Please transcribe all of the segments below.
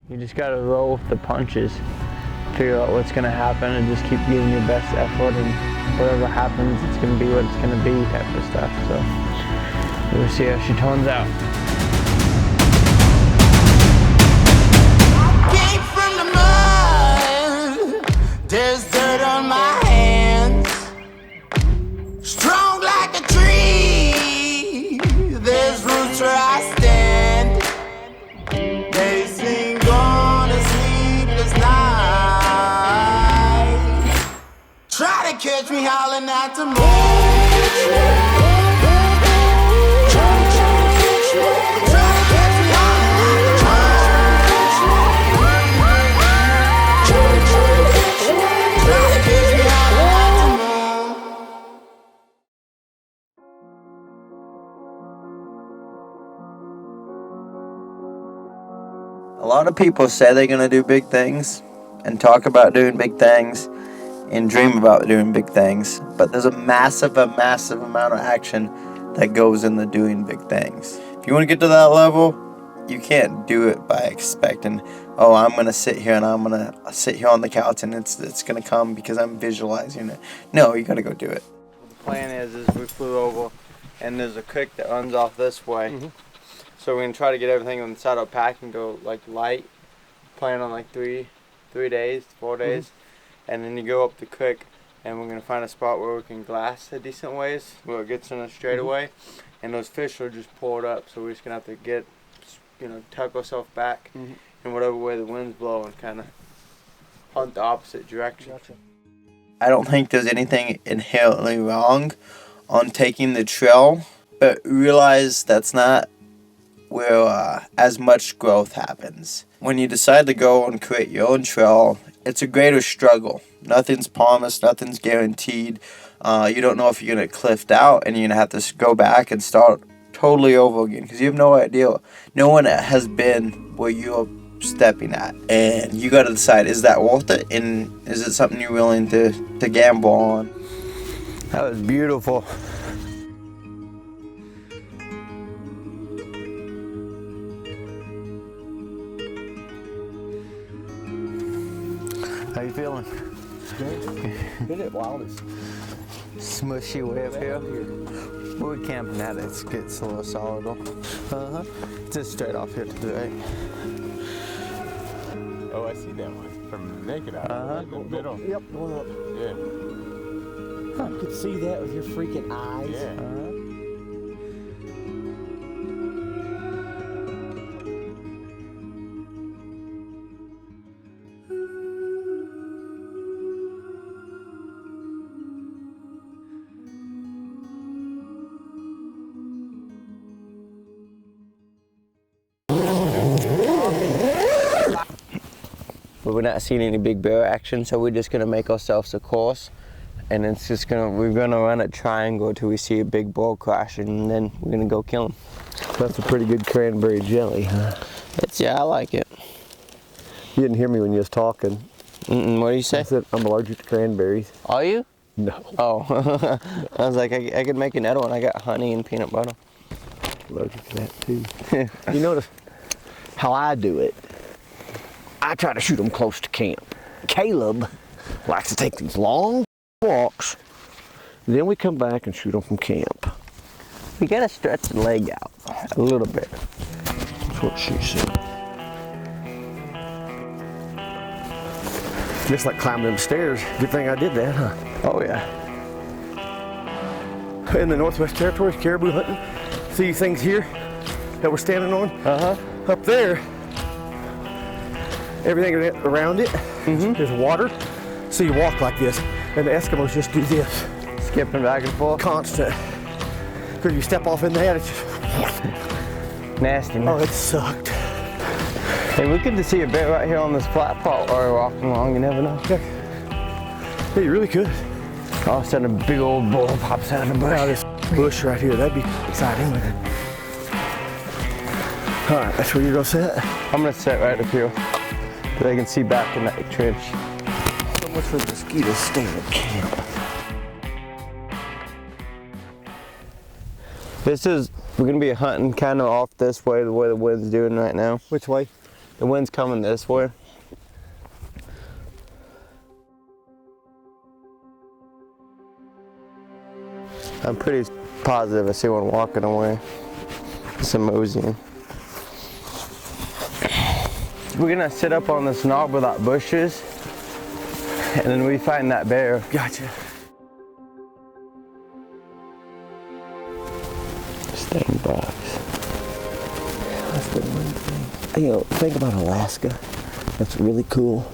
You just gotta roll with the punches, figure out what's gonna happen, and just keep giving your best effort, and whatever happens, it's gonna be what it's gonna be type of stuff. So we'll see how she turns out. Came from the mud, there's dirt on my hands. Strong like a tree, there's roots where I stand. They sing on a sleepless night. Try to catch me howling at the moon. A lot of people say they're going to do big things and talk about doing big things and dream about doing big things, but there's a massive amount of action that goes into doing big things. If you want to get to that level, you can't do it by expecting, oh, I'm going to sit here and I'm going to sit here on the couch and it's going to come because I'm visualizing it. No, you got to go do it. The plan is we flew over and there's a creek that runs off this way. Mm-hmm. So we're gonna try to get everything on the side of the pack and go like light. Plan on like 4 days, and then you go up the creek, and we're gonna find a spot where we can glass a decent ways, where it gets in a straightaway, and those fish will just pull it up. So we're just gonna have to get, tuck ourselves back in whatever way the wind's blowing, and kind of hunt the opposite direction. Gotcha. I don't think there's anything inherently wrong on taking the trail, but realize that's not where as much growth happens. When you decide to go and create your own trail, it's a greater struggle. Nothing's promised, nothing's guaranteed. You don't know if you're going to cliff out and you're going to have to go back and start totally over again because you have no idea. No one has been where you're stepping at. And you got to decide, is that worth it? And is it something you're willing to gamble on? That was beautiful. How you feeling? Good. Been at wildest. Smushy way up here. We're camping at it. It gets a little solid. Just straight off here to the right. Oh, I see that one from the naked eye. In the middle. Yep, going up. Yeah. You could see that with your freaking eyes. Yeah. But we're not seeing any big bear action, so we're just gonna make ourselves a course, and we're gonna run a triangle till we see a big bull crashing, and then we're gonna go kill him. That's a pretty good cranberry jelly, huh? Yeah, I like it. You didn't hear me when you was talking. What do you say? I said I'm allergic to cranberries. Are you? No. Oh, I was like, I could make another one. I got honey and peanut butter. Allergic to that too. You notice how I do it? I try to shoot them close to camp. Caleb likes to take these long walks, then we come back and shoot them from camp. We gotta stretch the leg out a little bit. That's what she said. Just like climbing them stairs. Good thing I did that, huh? Oh yeah. In the Northwest Territories, caribou hunting. See things here that we're standing on? Up there, everything around it is water. So you walk like this, and the Eskimos just do this. Skipping back and forth? Constant. Because you step off in that, it's just nasty. Oh, it sucked. Hey, we could see a bit right here on this flat part while we're walking along, you never know. Yeah, you really could. All of a sudden a big old bull pops out of the bush. Wow, this bush right here, that'd be exciting. All right, that's where you're gonna sit? I'm gonna sit right up here so they can see back in that trench. So much for mosquitoes staying at camp. We're gonna be hunting kind of off this way, the way the wind's doing right now. Which way? The wind's coming this way. I'm pretty positive I see one walking away. It's a moseying. We're gonna sit up on this knob without bushes, and then we find that bear. Gotcha. Stain box. That's the one thing. You know, think about Alaska. That's really cool.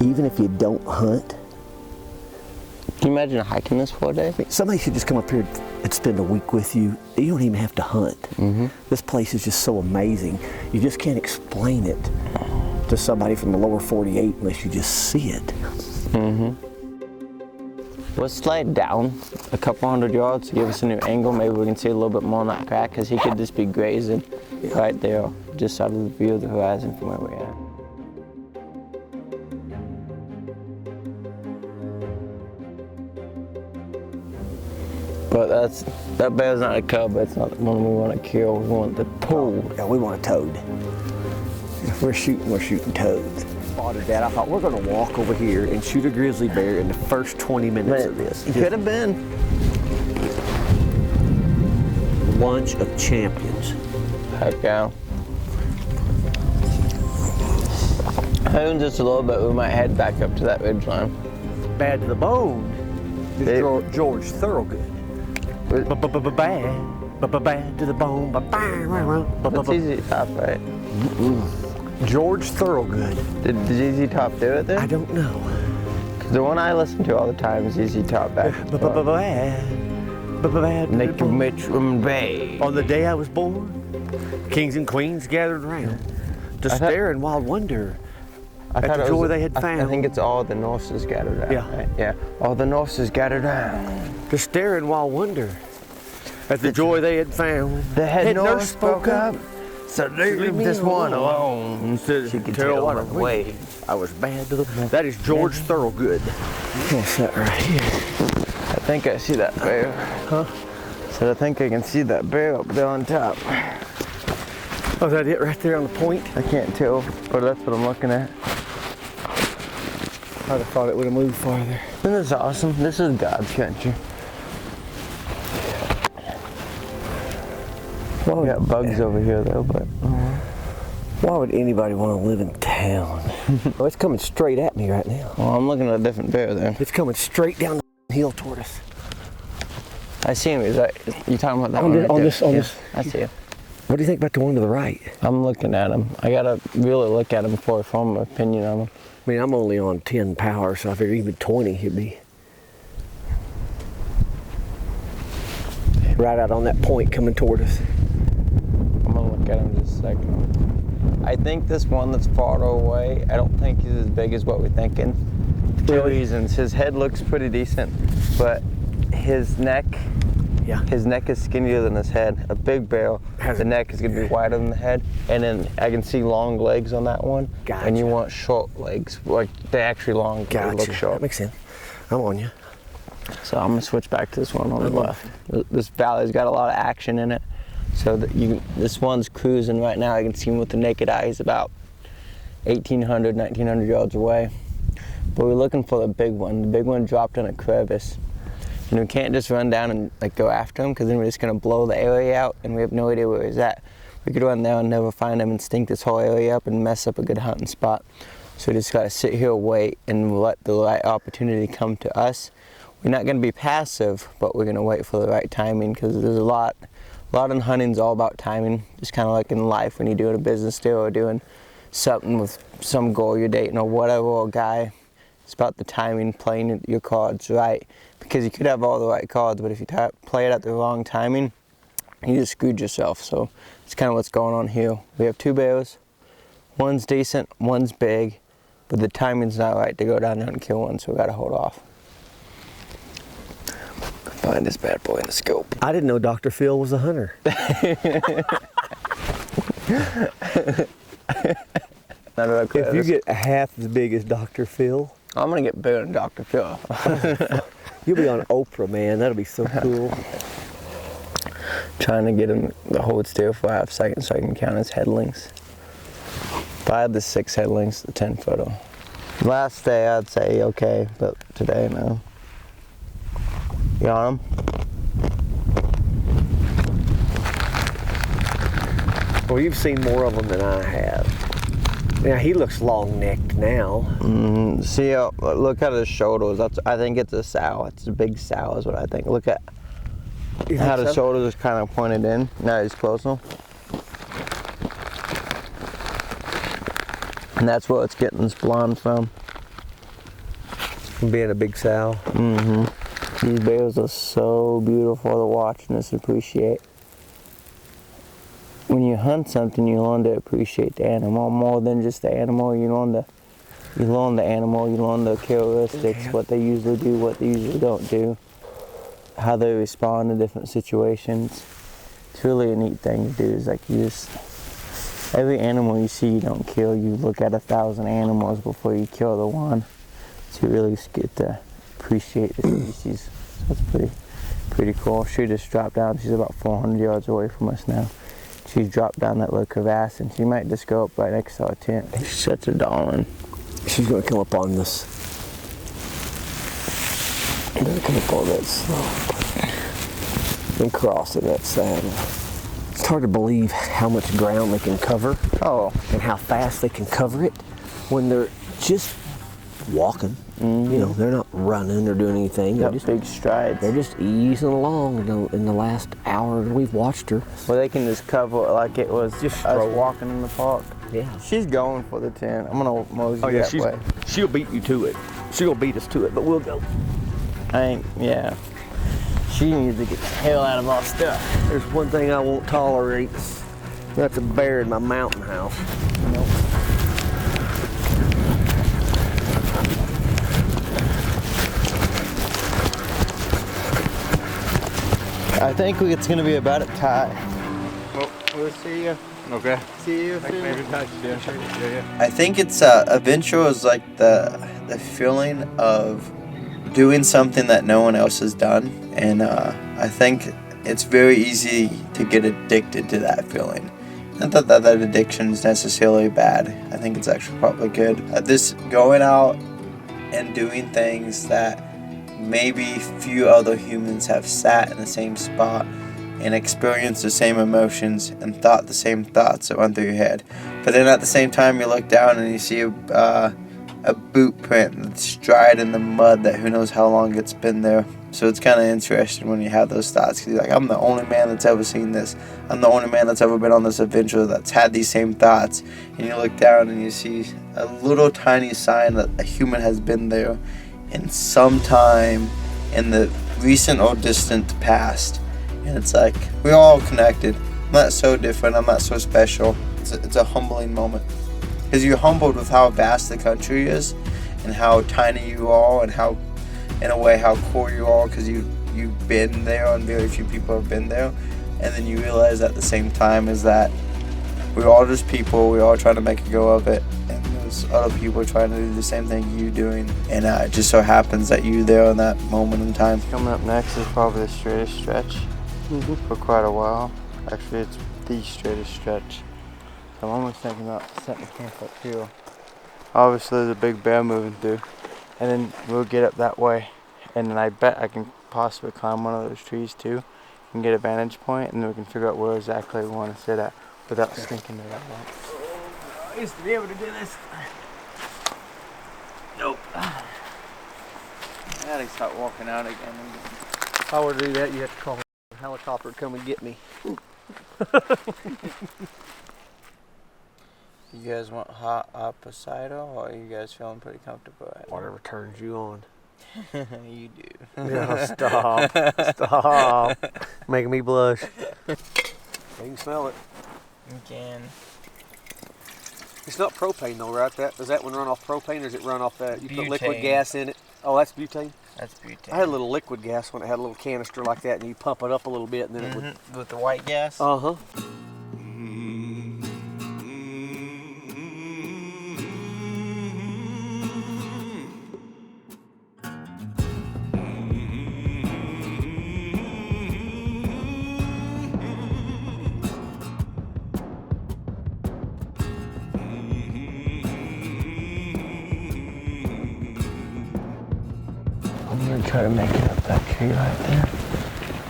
Even if you don't hunt. Can you imagine hiking this for a day? Somebody should just come up here and spend a week with you. You don't even have to hunt. This place is just so amazing. You just can't explain it to somebody from the lower 48 unless you just see it. Let's slide down a couple hundred yards to give us a new angle. Maybe we can see a little bit more on that crack, because he could just be grazing right there, just out of the view of the horizon from where we're at. But that bear's not a cub. That's not the one we want to kill. We want the pool. Yeah, we want a toad. If we're shooting toads. Spotted that. I thought we're going to walk over here and shoot a grizzly bear in the first 20 minutes of this. It could have been. Lunch of champions. Heck yeah. Even just a little bit, we might head back up to that ridge line. Bad to the bone is George Thorogood. Bad to the bone. It's easy top, right? George Thorogood. Did ZZ Top do it then? I don't know. Cause the one I listen to all the time is ZZ Top back. Nick Mitchum Bay. On the day I was born, kings and queens gathered round to stare in wild wonder at the joy they had found. I think it's all the Norses gathered round. Yeah. Right? Yeah. All the Norses gathered round to stare in wild wonder at the joy they had found. The head nurse spoke up. So leave this one alone. She could tell one away. I was bad to the. That is George Thorogood. What's that right here? I think I see that bear. Huh? So I think I can see that bear up there on top. Oh, is that it right there on the point? I can't tell, but that's what I'm looking at. I'd have thought it would have moved farther. Isn't this awesome? This is God's country. We got bugs over here though, but why would anybody want to live in town? Oh, it's coming straight at me right now. Well, I'm looking at a different bear there. It's coming straight down the hill toward us. I see him. Is that you talking about that on one? On this. I see him. What do you think about the one to the right? I'm looking at him. I gotta really look at him before I form an opinion on him. I mean, I'm only on 10 power, so I figure even 20 he'd be right out on that point coming toward us. I'm gonna look at him just a second. I think this one that's farther away, I don't think he's as big as what we're thinking. Two reasons. His head looks pretty decent, but his neck is skinnier than his head. A big bear, the neck is gonna be wider than the head. And then I can see long legs on that one. Gotcha. And you want short legs, like they're actually long, they look short. That makes sense. I'm on you. So I'm gonna switch back to this one on the left. This valley's got a lot of action in it. So this one's cruising right now. I can see him with the naked eye. He's about 1,800, 1,900 yards away. But we're looking for the big one. The big one dropped in a crevice. And we can't just run down and go after him, because then we're just gonna blow the area out and we have no idea where he's at. We could run there and never find him and stink this whole area up and mess up a good hunting spot. So we just gotta sit here, wait, and let the right opportunity come to us. We're not gonna be passive, but we're gonna wait for the right timing, because there's a lot in hunting's all about timing. Just kind of like in life when you're doing a business deal or doing something with some girl you're dating or whatever, or a guy. It's about the timing, playing your cards right. Because you could have all the right cards, but if you play it at the wrong timing, you just screwed yourself. So it's kind of what's going on here. We have two bears. One's decent, one's big, but the timing's not right to go down there and kill one, so we gotta hold off. Find this bad boy in the scope. I didn't know Dr. Phil was a hunter. If you get half as big as Dr. Phil, I'm gonna get bigger than Dr. Phil. You'll be on Oprah, man. That'll be so cool. Trying to get him to hold still for 5 seconds so I can count his head links. If I had the 6 head lengths, the 10 photo. Last day I'd say okay, but today no. You on him? Well, you've seen more of them than I have. Yeah, he looks long-necked now. See how, look at his shoulders. I think it's a sow. It's a big sow is what I think. Look at how the shoulders are kind of pointed in. Now he's closer. And that's where it's getting this blonde from. Being a big sow. These bears are so beautiful to watch and just appreciate. When you hunt something, you learn to appreciate the animal more than just the animal. You learn the animal, you learn the characteristics, what they usually do, what they usually don't do, how they respond to different situations. It's really a neat thing to do. Is like every animal you see, you don't kill. You look at 1,000 animals before you kill the one. To really get to appreciate the species. So it's pretty cool. She just dropped down. She's about 400 yards away from us now. She's dropped down that little crevasse, and she might just go up right next to our tent. She's such a darling. She's gonna come up on this. She's gonna come up on that slope and cross it that saddle. It's hard to believe how much ground they can cover. Oh. And how fast they can cover it when they're just walking. You know, they're not running or doing anything. They're just big strides. They're just easing along in the last hour we've watched her. Well, they can just cover it like it was just us walking in the park. Yeah. She's going for the tent. I'm gonna mosey that way. She'll beat you to it. She'll beat us to it, but we'll go. Yeah. She needs to get the hell out of our stuff. There's one thing I won't tolerate. That's a bear in my mountain house. Nope. I think it's gonna be about a tie. Well, we'll see you. Okay. See you soon. Maybe touch. Yeah. I think it's adventure is like the feeling of doing something that no one else has done, and I think it's very easy to get addicted to that feeling. Not that addiction is necessarily bad. I think it's actually probably good. This going out and doing things that maybe few other humans have sat in the same spot and experienced the same emotions and thought the same thoughts that went through your head. But then at the same time you look down and you see a boot print that's dried in the mud that who knows how long it's been there. So it's kind of interesting when you have those thoughts, because you're like, I'm the only man that's ever seen this. I'm the only man that's ever been on this adventure that's had these same thoughts. And you look down and you see a little tiny sign that a human has been there in some time in the recent or distant past. And it's like, we're all connected. I'm not so different, I'm not so special. It's a humbling moment. Because you're humbled with how vast the country is and how tiny you are and how, in a way, how cool you are, because you've been there and very few people have been there. And then you realize at the same time is that we're all just people, we're all trying to make a go of it. And there's other people trying to do the same thing you're doing. And it just so happens that you're there in that moment in time. Coming up next is probably the straightest stretch for quite a while. Actually, it's the straightest stretch. So I'm almost thinking about setting camp up here. Obviously, there's a big bear moving through. And then we'll get up that way. And then I bet I can possibly climb one of those trees too and get a vantage point, and then we can figure out where exactly we want to sit at without sneaking to that one. I used to be able to do this. Nope. I gotta start walking out again. If I were to do that, you have to call a helicopter to come and get me. You guys want hot Poseido, or are you guys feeling pretty comfortable at it? Whatever turns you on. You do. No, stop. Stop. Making me blush. You can smell it. You can. It's not propane though, right? Does that one run off propane, or does it run off that? You put liquid Butane. gas in it. Oh, that's butane? That's butane. I had a little liquid gas when it had a little canister like that, and you pump it up a little bit, and then it would... With the white gas? Uh-huh. Try to make it up that tree right there.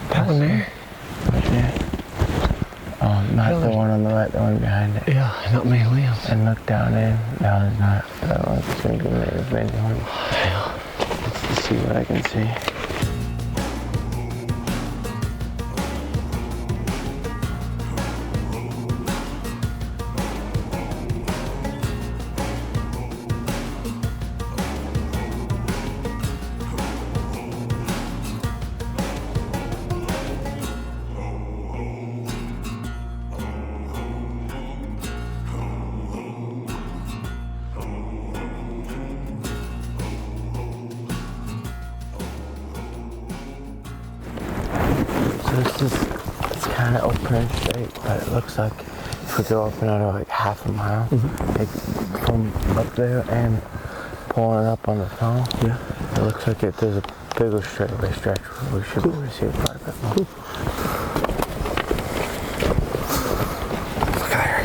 That one there? Right there. Not the one on the right, the one behind it. Yeah, not many limbs. And look down in. No, there's not. That one's gonna give me as many ones. Let's see what I can see. It's kind of open and straight, but it looks like if we go up another like half a mile, from up there and pulling up on the tunnel, it looks like there's a bigger straightaway stretch where we should be able to see quite a bit more. Look at her.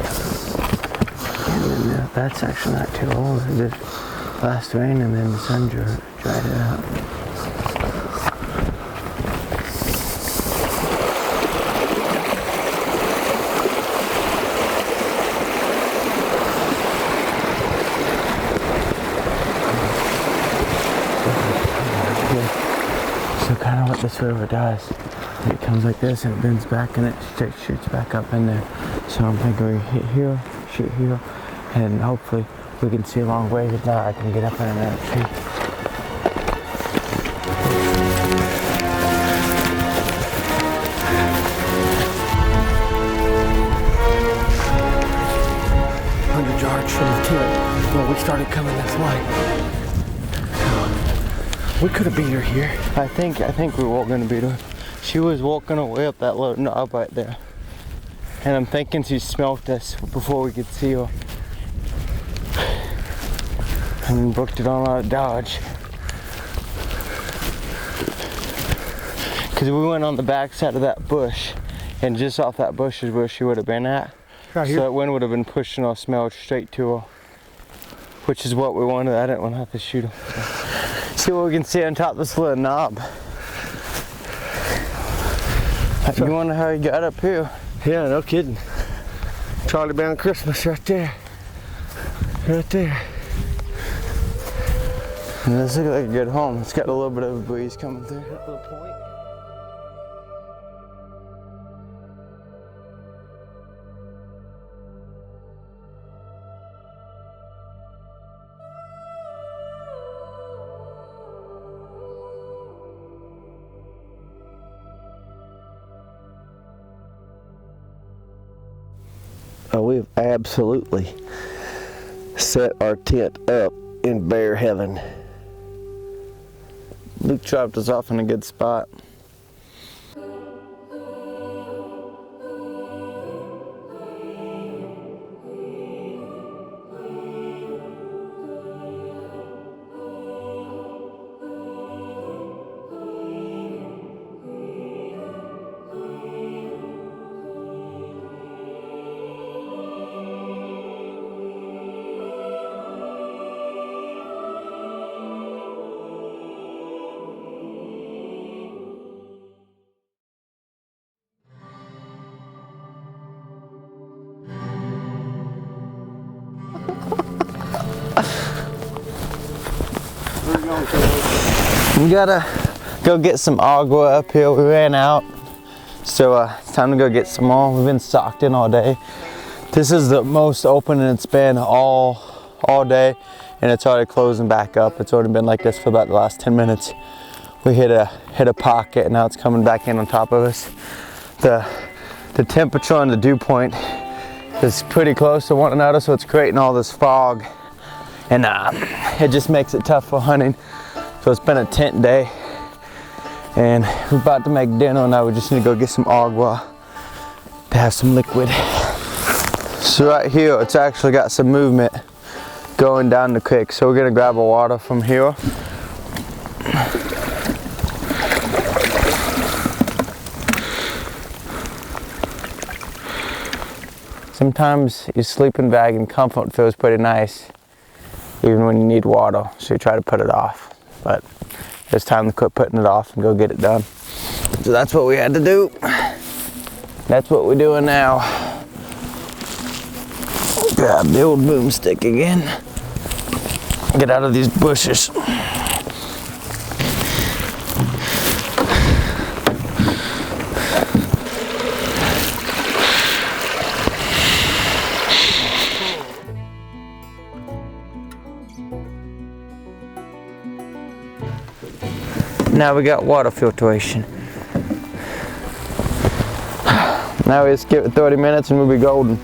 And then that section not too old. It just last rain and then the sun dried it out. So kind of what this river does, it comes like this and it bends back and it shoots back up in there. So I'm thinking we hit here, shoot here, and hopefully we can see a long ways. If not, I can get up in another tree. Yards from the tent when we started coming this way. We could have beat her here. I think we were gonna beat her. She was walking away up that little knob right there. And I'm thinking she smelt us before we could see her. And then booked it on our dodge. Because we went on the back side of that bush, and just off that bush is where she would have been at. Right here. So that wind would have been pushing our smell straight to her, which is what we wanted. I didn't want to have to shoot her. See what we can see on top of this little knob. You wonder how he got up here? Yeah, no kidding. Charlie Brown Christmas right there. Right there. And this looks like a good home. It's got a little bit of a breeze coming through. We've absolutely set our tent up in bear heaven. Luke dropped us off in a good spot. We gotta go get some agua up here. We ran out, so it's time to go get some more. We've been socked in all day. This is the most open it's been all day, and it's already closing back up. It's already been like this for about the last 10 minutes. We hit a pocket, and now it's coming back in on top of us. The temperature and the dew point is pretty close to one another, so it's creating all this fog, and it just makes it tough for hunting. So it's been a tent day, and we're about to make dinner. Now we just need to go get some agua to have some liquid. So right here, it's actually got some movement going down the creek. So we're gonna grab a water from here. Sometimes your sleeping bag and comfort feels pretty nice, even when you need water, so you try to put it off. But it's time to quit putting it off and go get it done. So that's what we had to do. That's what we're doing now. Grab the old boomstick again. Get out of these bushes. Now we got water filtration. Now we just give it 30 minutes and we'll be golden.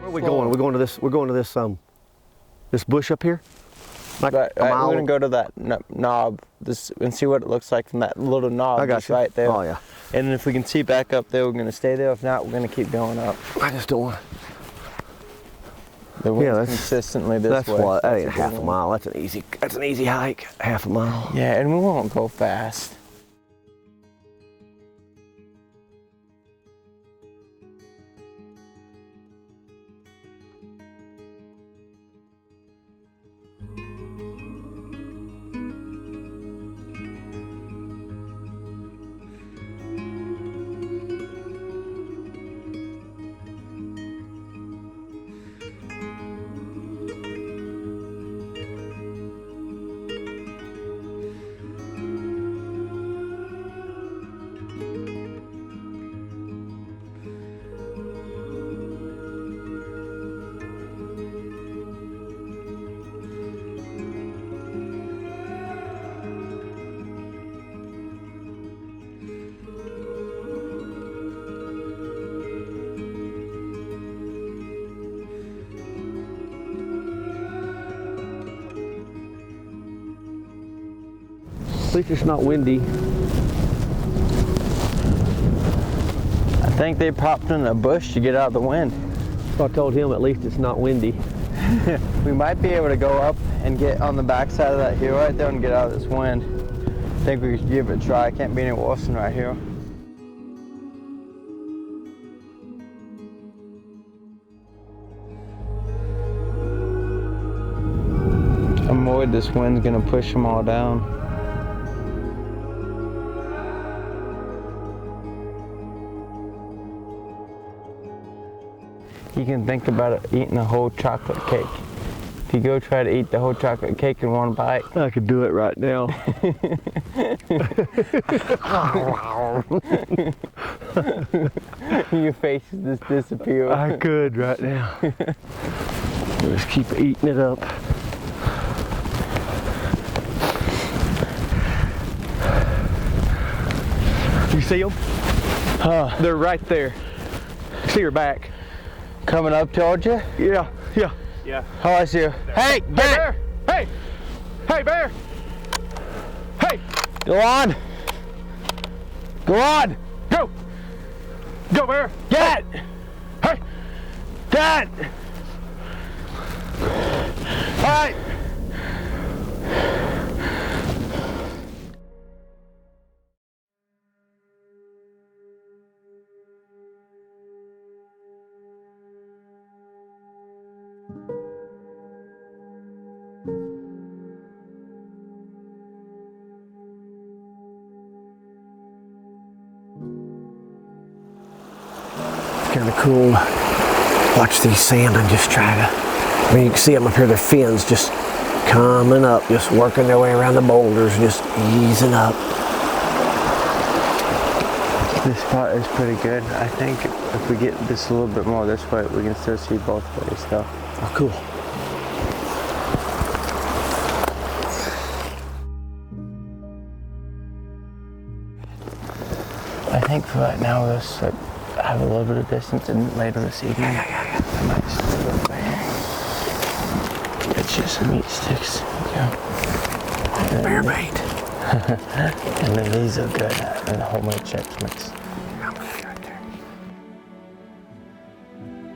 Where are we going? We're going to this this bush up here. Like Right, a mile. we're gonna go to that knob and see what it looks like from that little knob. I got just you. right there. Oh yeah. And if we can see back up there, we're gonna stay there. If not, we're gonna keep going up. I just don't want. The wind's that's- consistently this That's way. what. That That's ain't a good half a one. mile. That's an easy hike. Half a mile. Yeah, and we won't go fast. At least it's not windy. I think they popped in a bush to get out of the wind. So I told him at least it's not windy. We might be able to go up and get on the backside of that hill right there and get out of this wind. I think we should give it a try. It can't be any worse than right here. I'm worried this wind's gonna push them all down. You can think about it eating a whole chocolate cake. If you go try to eat the whole chocolate cake in one bite, I could do it right now. your face just disappear. I could right now. Just keep eating it up. You see them? They're right there. See her back. Coming up towards you? Yeah, yeah. Yeah. Oh, I see you. Hey, Hey, bear! Hey! Hey, bear! Hey! go on. Go on. Go! Go, bear! Get! Hey! Get! All right! Kind of cool. Watch these salmon just try to. I mean, you can see them up here. Their fins just coming up, just working their way around the boulders, just easing up. This spot is pretty good. I think if we get this a little bit more this way, we can still see both ways though. Oh, cool. I think for right now we'll just have a little bit of distance, and later this evening I might just look back. Get you some meat sticks. Yeah. Bear bait. And then these are good and homemade chips mix.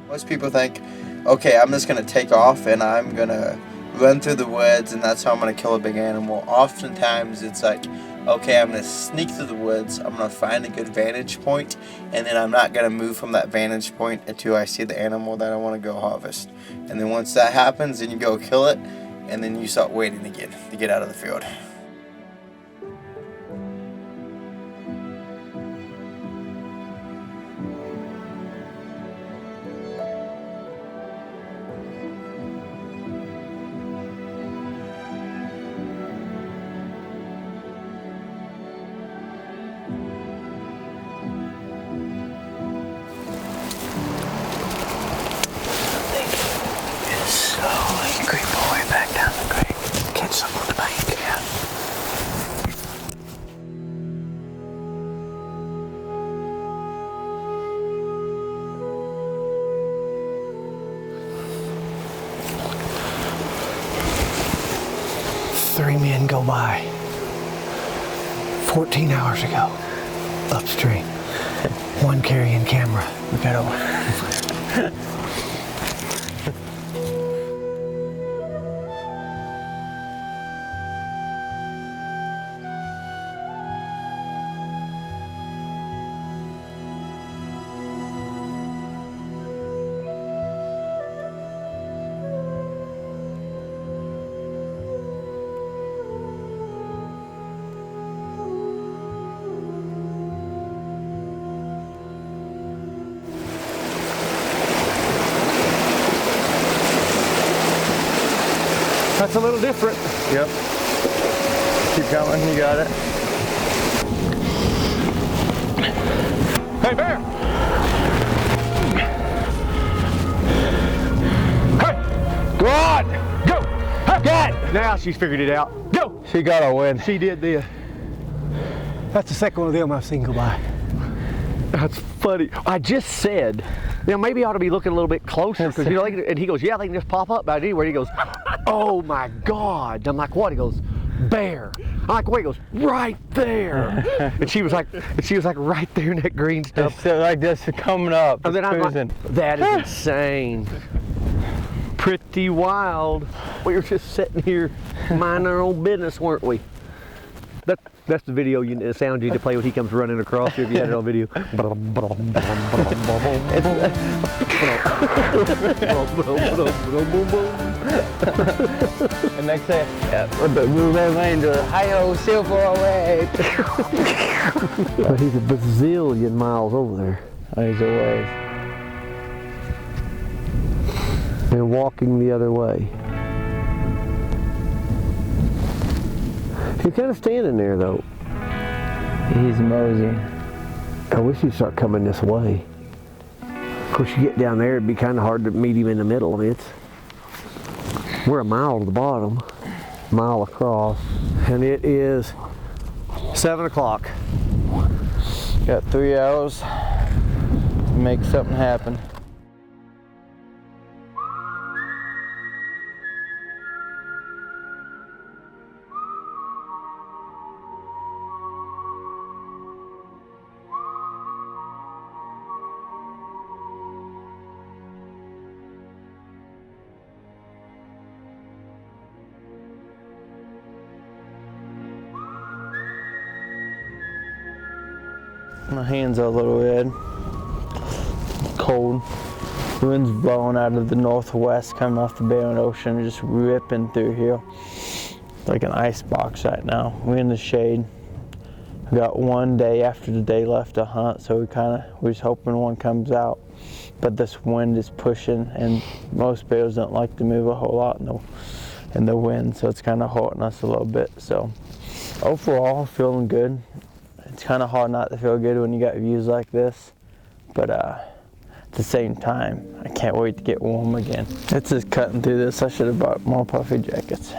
Most people think, okay, I'm just gonna take off and I'm gonna run through the woods and that's how I'm gonna kill a big animal. Oftentimes it's like, okay, I'm going to sneak through the woods, I'm going to find a good vantage point, and then I'm not going to move from that vantage point until I see the animal that I want to go harvest. And then once that happens, then you go kill it, and then you start waiting again to get out of the field. Slowly creep our way back down the creek. Catch something on the bank. Yeah. Three men go by 14 hours ago upstream. One carrying camera. We got over. That's a little different. Yep. Keep going, you got it. Hey, bear! Hey! Go on! Go! Hey, got it! Now she's figured it out. Go! She got a win. She did this. That's the second one of them I've seen go by. That's funny. I just said, maybe I ought to be looking a little bit closer because and he goes, yeah, they can just pop up about anywhere. He goes, oh my God. I'm like, what? He goes, bear. I'm like, wait. He goes, right there. and she was like right there in that green stuff. It's like this coming up. And then I'm like, that is insane. Pretty wild. We were just sitting here minding our own business, weren't we? That's the video, the sound you need to play when he comes running across here if you had it on video. And next day, we went to hi-ho, silver away. But he's a bazillion miles over there. He's away. And walking the other way. He's kind of standing there though. He's moseying. I wish he'd start coming this way. Of course, you get down there, it'd be kind of hard to meet him in the middle. I mean, we're a mile to the bottom, mile across, and it is 7 o'clock. Got 3 hours to make something happen. My hands are a little red. Cold. The wind's blowing out of the northwest, coming off the Barren Ocean, just ripping through here. Like an ice box right now. We're in the shade. We got one day after the day left to hunt, so we're just hoping one comes out. But this wind is pushing, and most bears don't like to move a whole lot in the wind, so it's kind of hurting us a little bit. So overall, feeling good. It's kind of hard not to feel good when you got views like this, but at the same time, I can't wait to get warm again. It's just cutting through this. I should have bought more puffy jackets.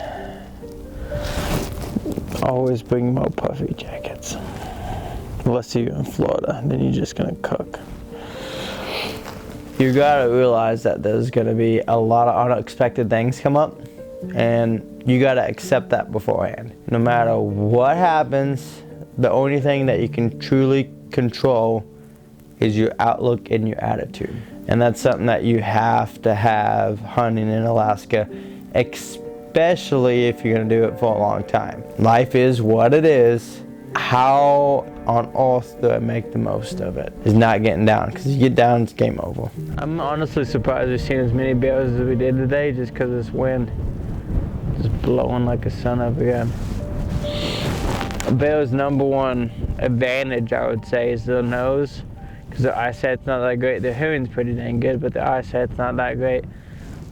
Always bring more puffy jackets. Unless you're in Florida, then you're just gonna cook. You gotta realize that there's gonna be a lot of unexpected things come up, and you gotta accept that beforehand. No matter what happens, the only thing that you can truly control is your outlook and your attitude. And that's something that you have to have hunting in Alaska, especially if you're gonna do it for a long time. Life is what it is, how on earth do I make the most of it? Is not getting down, because you get down, it's game over. I'm honestly surprised we've seen as many bears as we did today, just because this wind is blowing like a son of a gun. A bear's number one advantage, I would say, is their nose, because their eyesight's not that great. Their hearing's pretty dang good, but their eyesight's not that great.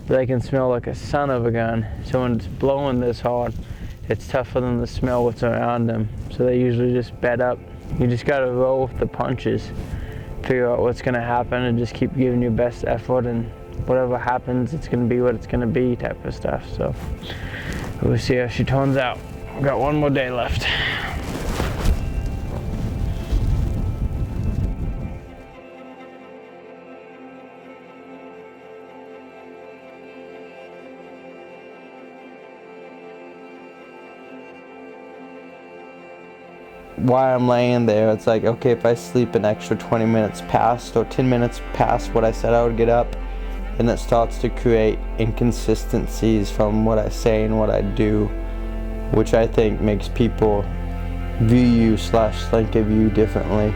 But they can smell like a son of a gun. So when it's blowing this hard, it's tough for them to smell what's around them. So they usually just bed up. You just gotta roll with the punches, figure out what's gonna happen, and just keep giving your best effort, and whatever happens, it's gonna be what it's gonna be type of stuff. So we'll see how she turns out. We've got one more day left. While I'm laying there, it's like, okay, if I sleep an extra 20 minutes past or 10 minutes past what I said I would get up, then it starts to create inconsistencies from what I say and what I do, which I think makes people view you / think of you differently.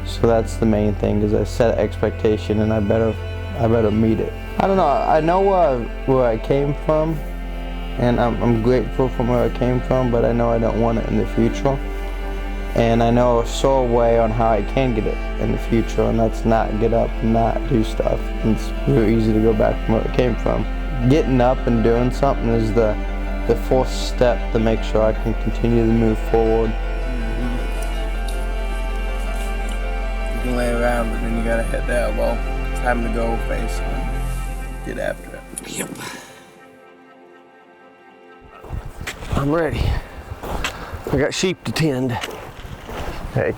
So that's the main thing, is I set an expectation and I better meet it. I don't know, I know where I came from, and I'm grateful from where I came from, but I know I don't want it in the future. And I know a sore way on how I can get it in the future, and that's not get up and not do stuff. And it's real easy to go back from where it came from. Getting up and doing something is the first step to make sure I can continue to move forward. You can lay around, but then you gotta hit the elbow. Time to go face and get after it. Yep. I'm ready. I got sheep to tend. Hey,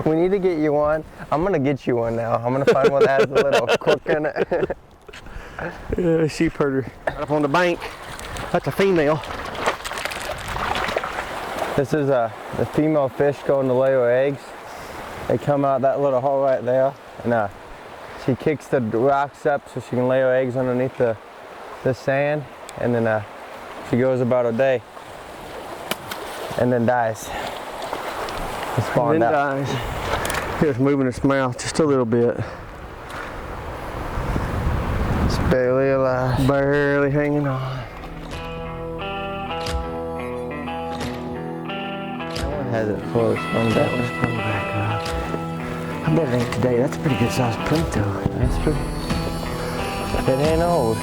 we need to get you one. I'm gonna get you one now. I'm gonna find one that has a little crook in it. Sheep herder up on the bank. That's a female. This is the female fish going to lay her eggs. They come out that little hole right there, and she kicks the rocks up so she can lay her eggs underneath the sand, and then she goes about her day, and then dies. And then dies. It's moving its mouth just a little bit. It's barely alive. Barely hanging on. That one has it fully sprung That back. one's sprung back up. I bet it ain't today. That's a pretty good sized print though. That's pretty. It ain't old.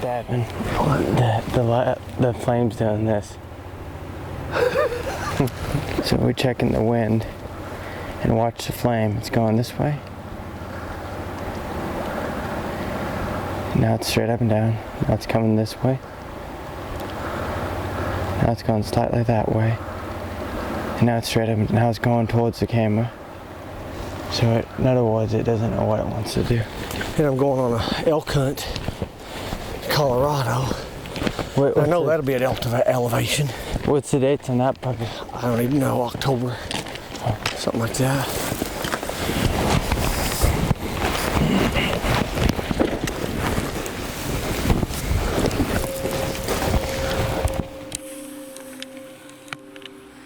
Davin, the flame's doing this. So we're checking the wind and watch the flame. It's going this way. Now it's straight up and down. Now it's coming this way. Now it's going slightly that way. And now it's straight up, and now it's going towards the camera. So in other words, it doesn't know what it wants to do. And I'm going on an elk hunt in Colorado. I know that'll be at elevation. What's the dates on that puppy? I don't even know, October, something like that.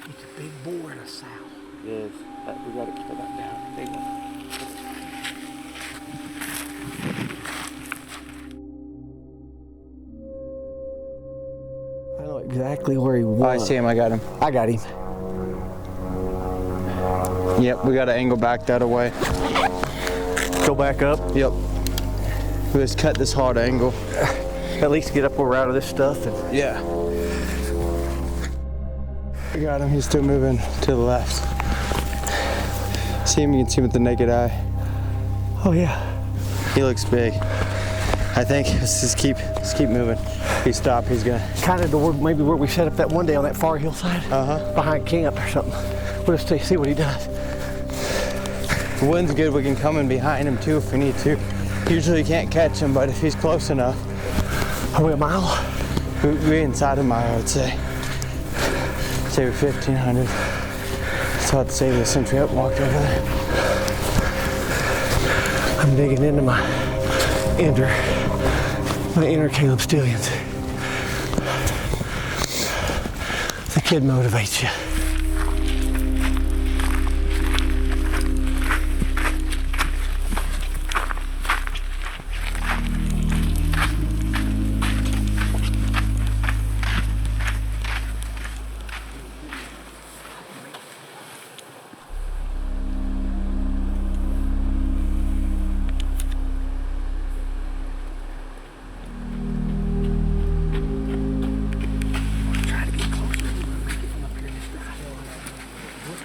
It's a big boar and a sow. Yes, we gotta kill that down. Big one. I know exactly where he was. Oh, I see him. I got him. I got him. Yep, we gotta angle back that way. Go back up. Yep. We just cut this hard angle. At least get up where we're out of this stuff. And Yeah. We got him. He's still moving to the left. See him? You can see him with the naked eye. oh yeah. He looks big. I think let's just keep moving. He stopped. He's gonna. Kind of maybe where we set up that one day on that far hillside. Uh-huh. Behind camp or something. We'll just see what he does. The wind's good. We can come in behind him too if we need to. Usually you can't catch him, but if he's close enough. Are we a mile? We're inside a mile, I'd say. Say we're 1,500. It's hard to say this since we up walked over there. I'm digging into my inner Caleb Stillians. The kid motivates you.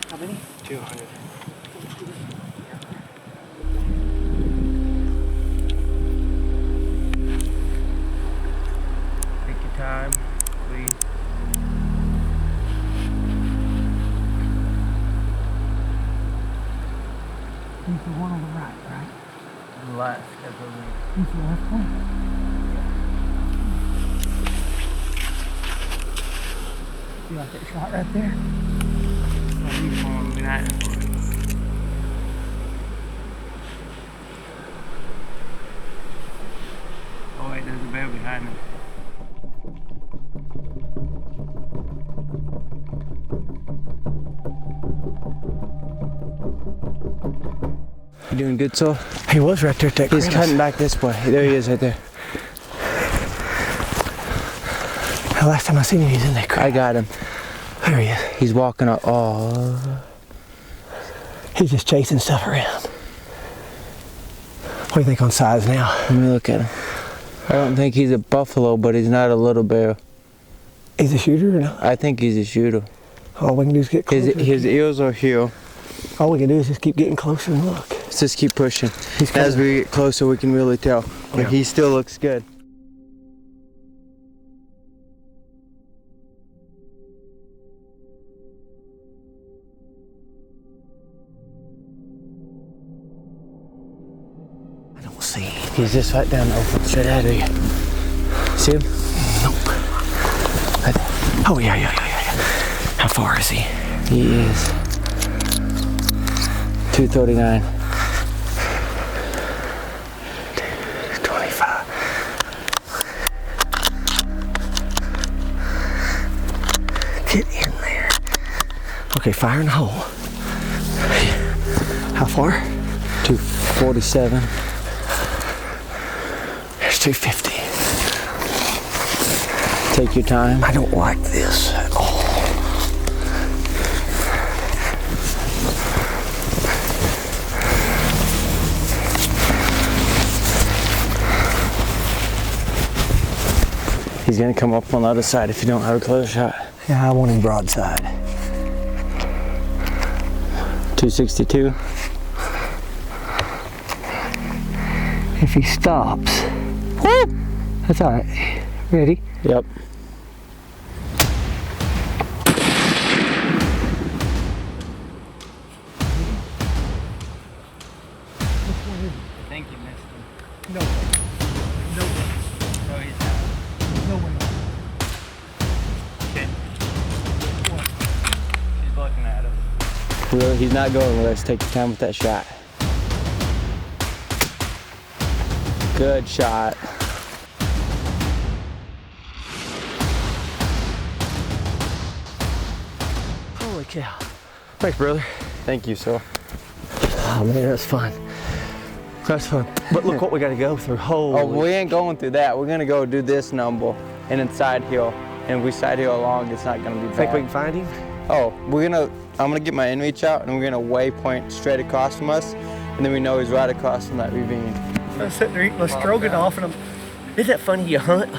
How many? 200. Take your time, please. He's the one on the right, right? Left, I believe. He's the left one? You like that shot right there? Oh, he's going behind it. Oh wait, there's a bear behind him. You doing good, Saul? He was right there at that He's crevice. cutting back this way. There he is right there. The last time I seen him, he's in that crevice. I got him. There he is. He's walking up. Oh. He's just chasing stuff around. What do you think on size now? Let me look at him. I don't think he's a buffalo, but he's not a little bear. He's a shooter or not? I think he's a shooter. All we can do is get closer. His ears are here. All we can do is just keep getting closer and look. Let's just keep pushing. He's As coming. we get closer, we can really tell. But Yeah. he still looks good. I don't see him. He's just right down the open straight ahead of you. See him? Nope. Oh, yeah. How far is he? He is 239. 25. Get in there. Okay, fire in the hole. How far? 247. There's 250. Take your time. I don't like this at all. He's gonna come up on the other side if you don't have a close shot. Yeah, I want him broadside. 262. If he stops, that's all right. Ready? Yep. I think you missed him. No way. No way. No, he's not. No way. Okay. She's looking at him. Really, he's not going with us. Take your time with that shot. Good shot. Holy cow. Thanks, brother. Thank you, sir. Oh man, that's fun. That's fun. But look what we gotta go through. Holy. Oh, we ain't going through that. We're gonna go do this number and then side hill. And if we side hill along, it's not gonna be bad. Think we can find him? Oh, I'm gonna get my inReach out and we're gonna waypoint straight across from us. And then we know he's right across from that ravine. I'm sitting there eating my stroganoff and isn't that funny? You hunt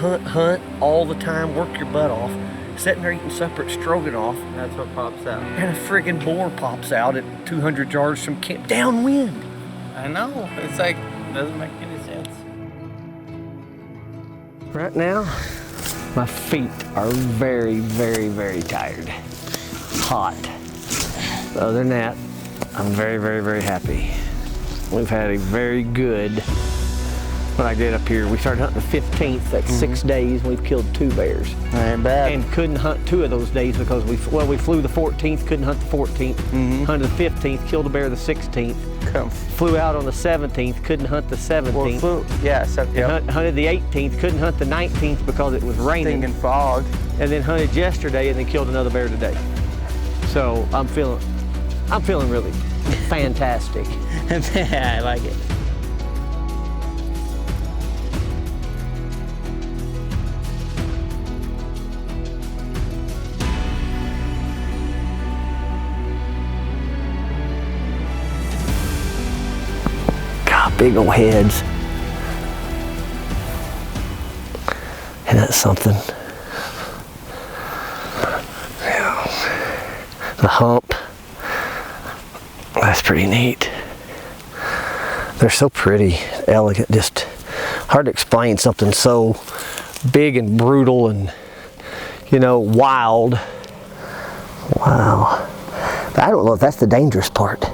all the time, work your butt off, sitting there eating supper at stroganoff, That's what pops out. and a friggin' boar pops out at 200 yards from camp, downwind. I know. It's like, doesn't make any sense. Right now, my feet are very, very, very tired. Hot. Other than that, I'm very, very, very happy. We've had a very good when I get up here. We started hunting the 15th. That's 6 days. And we've killed 2 bears. Ain't bad. And couldn't hunt 2 of those days because we flew the 14th, couldn't hunt the 14th. Hunted the 15th, killed a bear the 16th. Flew out on the 17th, couldn't hunt the 17th. Hunted the 18th, couldn't hunt the 19th because it was raining. Stinking fog. And then hunted yesterday and then killed another bear today. So I'm feeling really fantastic. I like it. God, big old heads. And that's something. The hump. That's pretty neat. They're so pretty, elegant, just hard to explain something so big and brutal and, you know, wild. Wow. I don't know if that's the dangerous part.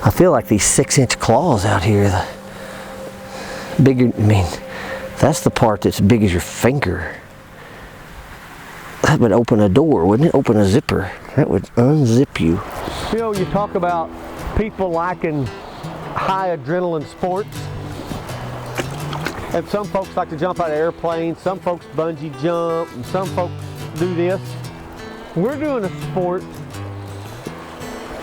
I feel like these 6-inch claws out here, the bigger, I mean, that's the part that's big as your finger. That would open a door, wouldn't it? Open a zipper. That would unzip you. You know, you talk about people liking high adrenaline sports. And some folks like to jump out of airplanes, some folks bungee jump, and some folks do this. We're doing a sport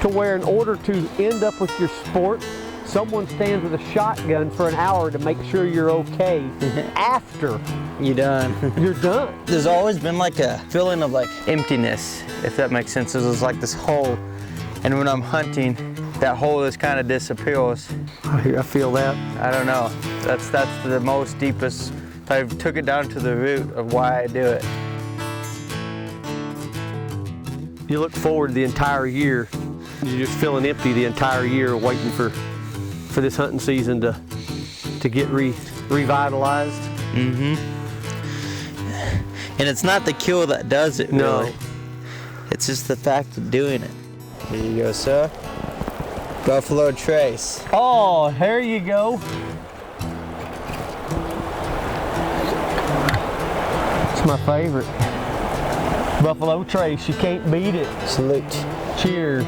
to where in order to end up with your sport, someone stands with a shotgun for an hour to make sure you're okay after You done. you're done. There's always been like a feeling of like emptiness, if that makes sense. There's like this hole, and when I'm hunting, that hole just kind of disappears. I feel that. I don't know. That's the most deepest. I took it down to the root of why I do it. You look forward the entire year. You're just feeling empty the entire year, waiting for this hunting season to get revitalized. And it's not the kill that does it, really. No. It's just the fact of doing it. Here you go, sir. Buffalo Trace. Oh, there you go. It's my favorite. Buffalo Trace, you can't beat it. Salute. Cheers.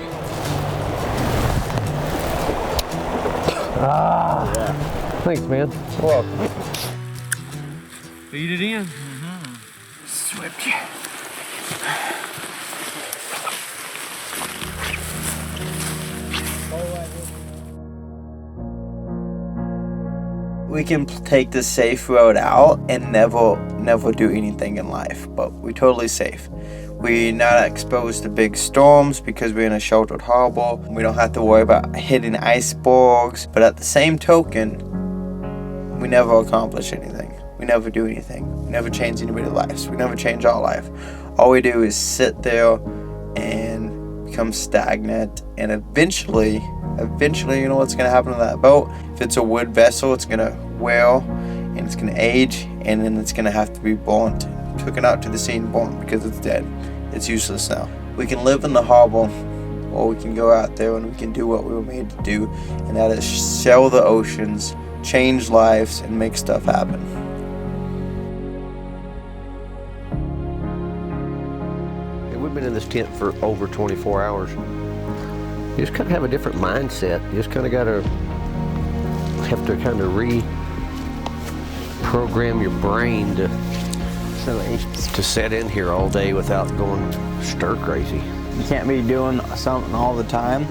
Ah. Yeah. Thanks, man. Welcome. Feed it in. Swept you. We can take the safe road out and never do anything in life, but we're totally safe. We're not exposed to big storms because we're in a sheltered harbor. We don't have to worry about hitting icebergs, but at the same token, we never accomplish anything. We never do anything. We never change anybody's lives. We never change our life. All we do is sit there and become stagnant, and eventually, you know what's going to happen to that boat? If it's a wood vessel, it's going to wear and it's going to age, and then it's going to have to be burnt, taken out to the sea and burnt because it's dead. It's useless now. We can live in the harbor, or we can go out there and we can do what we were made to do, and that is sail the oceans, change lives, and make stuff happen. We've been in this tent for over 24 hours. You just kind of have a different mindset. You just kind of have to kind of reprogram your brain to set in here all day without going stir crazy. You can't be doing something all the time.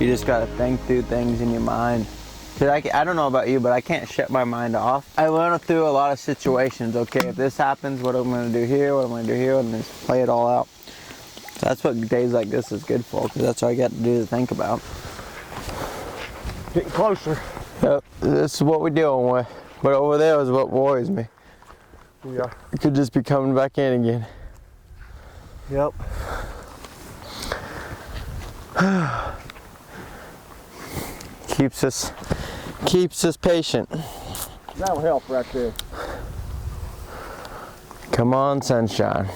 You just gotta think through things in your mind. Cause I don't know about you, but I can't shut my mind off. I run through a lot of situations. Okay, if this happens, what am I gonna do here? What am I gonna do here? And just play it all out. So that's what days like this is good for, because that's what I get to do to think about. Getting closer. Yep, this is what we're dealing with. But over there is what worries me. Yeah. It could just be coming back in again. Yep. Keeps us patient. That'll help right there. Come on, sunshine.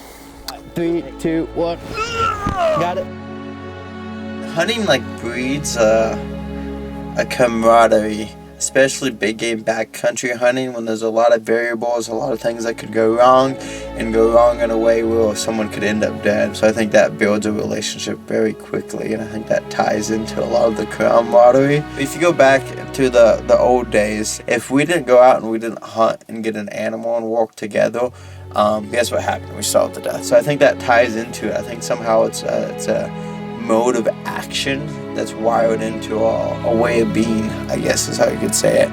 3, 2, 1. Got it. Hunting like breeds a camaraderie, especially big game backcountry hunting, when there's a lot of variables, a lot of things that could go wrong, and go wrong in a way where someone could end up dead. So I think that builds a relationship very quickly, and I think that ties into a lot of the camaraderie. If you go back to the old days, if we didn't go out and we didn't hunt and get an animal and walk together, guess what happened? We starved to death. So I think that ties into it. I think somehow it's a mode of action that's wired into a way of being, I guess is how you could say it.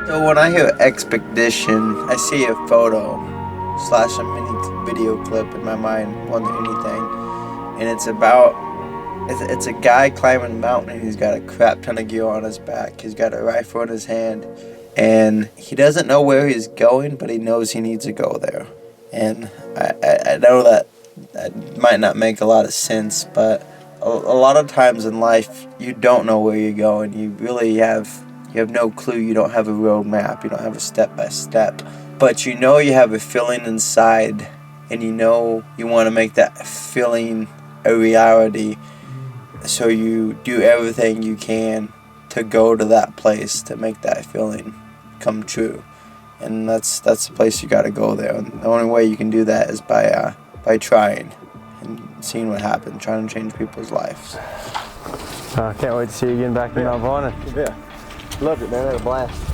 So when I hear expedition, I see a photo / a mini video clip in my mind more than anything, and it's a guy climbing a mountain, and he's got a crap ton of gear on his back. He's got a rifle in his hand, and he doesn't know where he's going, but he knows he needs to go there. And I know that might not make a lot of sense, but a lot of times in life you don't know where you're going. You really have no clue. You don't have a road map. You don't have a step-by-step. But you know you have a feeling inside, and you know you want to make that feeling a reality. So you do everything you can to go to that place to make that feeling come true. And that's the place you got to go there. And the only way you can do that is by trying and seeing what happens, trying to change people's lives. Can't wait to see you again back in Melbourne. Yeah. Loved it, man. I had a blast.